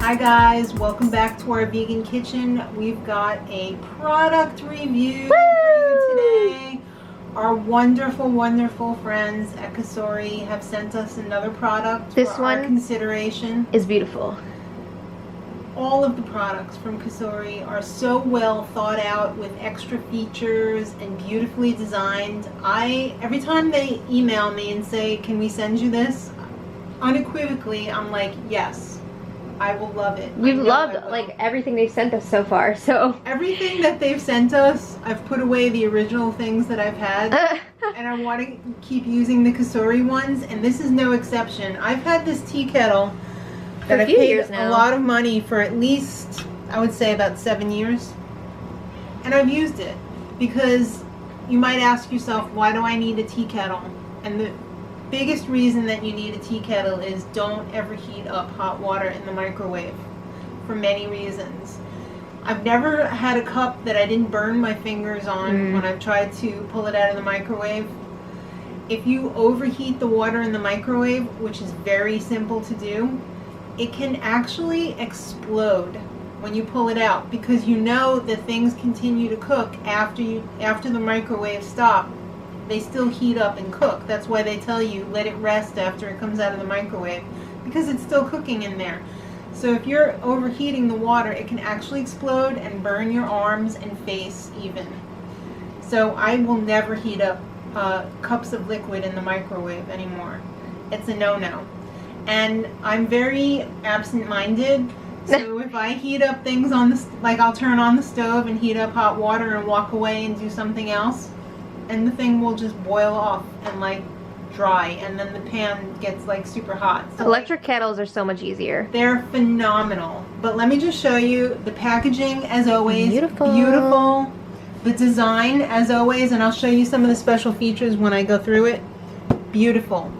Hi guys, welcome back to our vegan kitchen. We've got a product review for you today. Our wonderful friends at Cosori have sent us another product This for one our consideration. is beautiful. All of the products from Cosori are so well thought out with extra features and beautifully designed. Every time they email me and say, can we send you this? Unequivocally, I'm like, yes. I will love it. We've loved like everything they've sent us so far. So everything that they've sent us, I've put away the original things that I've had, and I want to keep using the Cosori ones, and this is no exception. I've had this tea kettle that I've paid a lot of money for, at least I would say about 7 years, and I've used it because you might ask yourself, why do I need a tea kettle? And the biggest reason that you need a tea kettle is don't ever heat up hot water in the microwave, for many reasons. I've never had a cup that I didn't burn my fingers on when I've tried to pull it out of the microwave. If you overheat the water in the microwave, which is very simple to do, it can actually explode when you pull it out, because you know that things continue to cook after the microwave stops. They still heat up and cook. That's why they tell you let it rest after it comes out of the microwave, because it's still cooking in there. So if you're overheating the water, it can actually explode and burn your arms and face even. So I will never heat up cups of liquid in the microwave anymore. It's a no-no. And I'm very absent-minded. So if I heat up things on the, like I'll turn on the stove and heat up hot water and walk away and do something else, and the thing will just boil off and like dry, and then the pan gets like super hot. So electric kettles are so much easier. They're phenomenal. But let me just show you the packaging, as always. Beautiful. The design, as always, and I'll show you some of the special features when I go through it. Beautiful.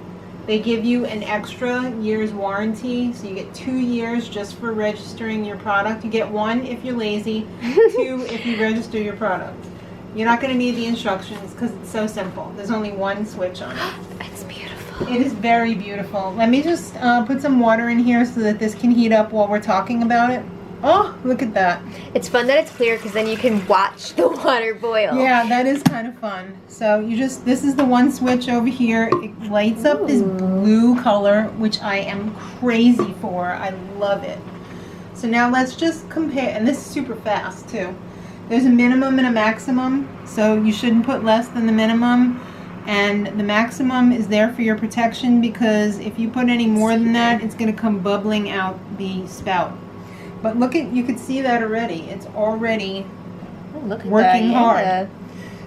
They give you an extra year's warranty, so you get 2 years just for registering your product. You get 1 if you're lazy, 2 if you register your product. You're not going to need the instructions because it's so simple. There's only one switch on it. It's beautiful. It is very beautiful. Let me just put some water in here so that this can heat up while we're talking about it. Oh, look at that. It's fun that it's clear because then you can watch the water boil. Yeah, that is kind of fun. So this is the one switch over here. It lights up this blue color, which I am crazy for. I love it. So now let's just compare, and this is super fast too. There's a minimum and a maximum, so you shouldn't put less than the minimum, and the maximum is there for your protection, because if you put any more than that, it's going to come bubbling out the spout. But look at, you could see that already. It's already working hard.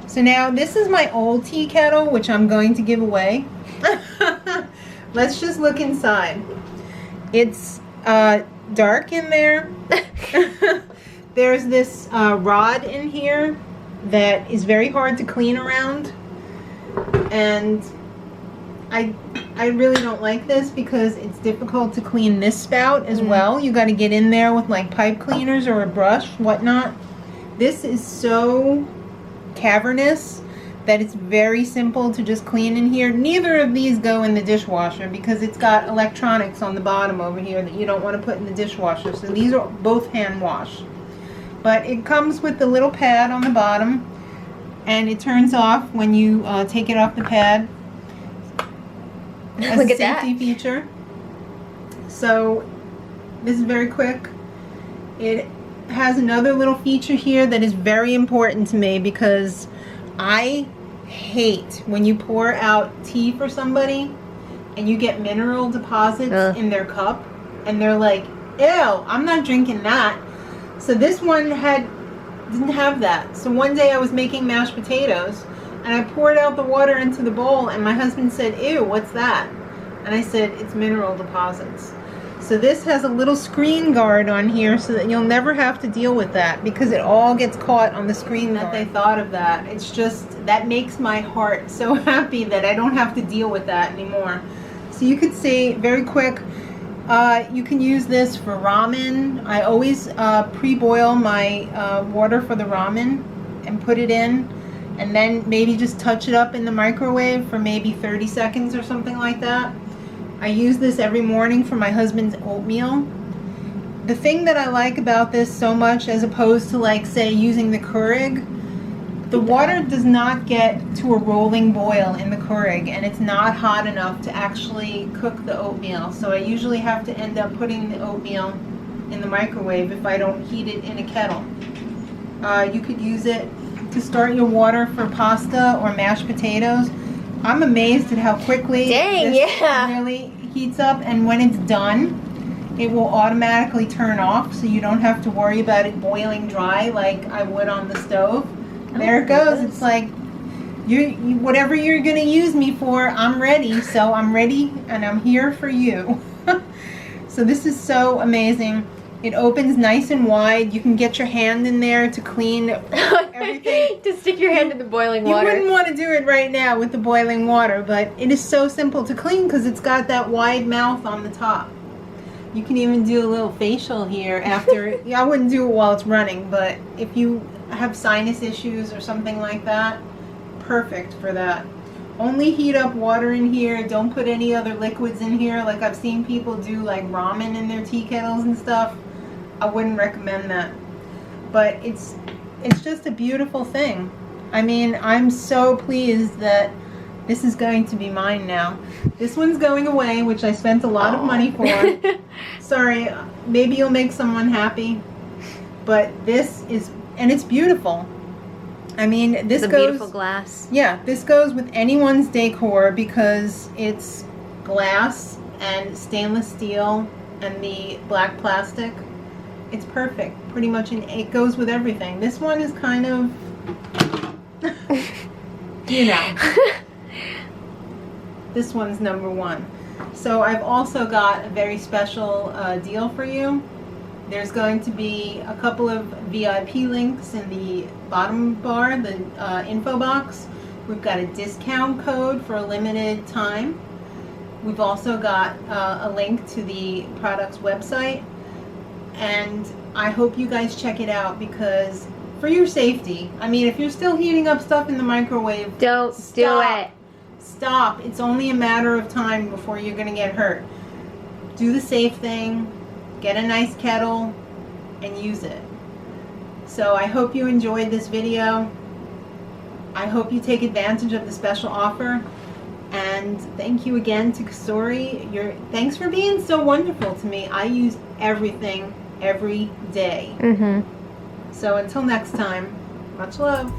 So now this is my old tea kettle, which I'm going to give away. Let's just look inside. It's dark in there. There's this rod in here that is very hard to clean around, and I really don't like this because it's difficult to clean this spout as well. You got to get in there with like pipe cleaners or a brush, whatnot. This is so cavernous that it's very simple to just clean in here. Neither of these go in the dishwasher because it's got electronics on the bottom over here that you don't want to put in the dishwasher. So these are both hand wash. But it comes with the little pad on the bottom, and it turns off when you take it off the pad as a safety feature. So this is very quick. It has another little feature here that is very important to me, because I hate when you pour out tea for somebody and you get mineral deposits in their cup, and they're like, ew, I'm not drinking that. So this one didn't have that. So one day I was making mashed potatoes, and I poured out the water into the bowl, and my husband said, ew, what's that? And I said, it's mineral deposits. So this has a little screen guard on here so that you'll never have to deal with that, because it all gets caught on the screen guard. That they thought of that. It's just, that makes my heart so happy that I don't have to deal with that anymore. So you could see, very quick, you can use this for ramen. I always pre-boil my water for the ramen and put it in, and then maybe just touch it up in the microwave for maybe 30 seconds or something like that. I use this every morning for my husband's oatmeal. the thing that I like about this so much, as opposed to, like, say, using the Keurig, the water does not get to a rolling boil in the Keurig, and it's not hot enough to actually cook the oatmeal. So I usually have to end up putting the oatmeal in the microwave if I don't heat it in a kettle. You could use it to start your water for pasta or mashed potatoes. I'm amazed at how quickly this really heats up, and when it's done, it will automatically turn off, so you don't have to worry about it boiling dry like I would on the stove. There it goes. It's like, you whatever you're going to use me for, I'm ready. So I'm ready, and I'm here for you. So this is so amazing. It opens nice and wide. You can get your hand in there to clean everything. To stick your hand in the boiling water. You wouldn't want to do it right now with the boiling water, but it is so simple to clean because it's got that wide mouth on the top. You can even do a little facial here after. I wouldn't do it while it's running, but if you have sinus issues or something like that, perfect for that. Only heat up water in here. Don't put any other liquids in here. Like I've seen people do, like ramen in their tea kettles and stuff. I wouldn't recommend that. But it's just a beautiful thing. I mean, I'm so pleased that this is going to be mine now. This one's going away, which I spent a lot of money for. Sorry, maybe you'll make someone happy. But this is, and it's beautiful. I mean, this goes... beautiful glass. Yeah, this goes with anyone's decor because it's glass and stainless steel and the black plastic. It's perfect. Pretty much, it goes with everything. This one is kind of, you know. This one's number one. So I've also got a very special deal for you. There's going to be a couple of VIP links in the bottom bar, the info box. We've got a discount code for a limited time. We've also got a link to the product's website. And I hope you guys check it out because for your safety, I mean, if you're still heating up stuff in the microwave, don't do it. Stop. It's only a matter of time before you're going to get hurt. Do the safe thing. Get a nice kettle and use it. So I hope you enjoyed this video. I hope you take advantage of the special offer. And thank you again to Cosori. Thanks for being so wonderful to me. I use everything every day. So until next time, much love.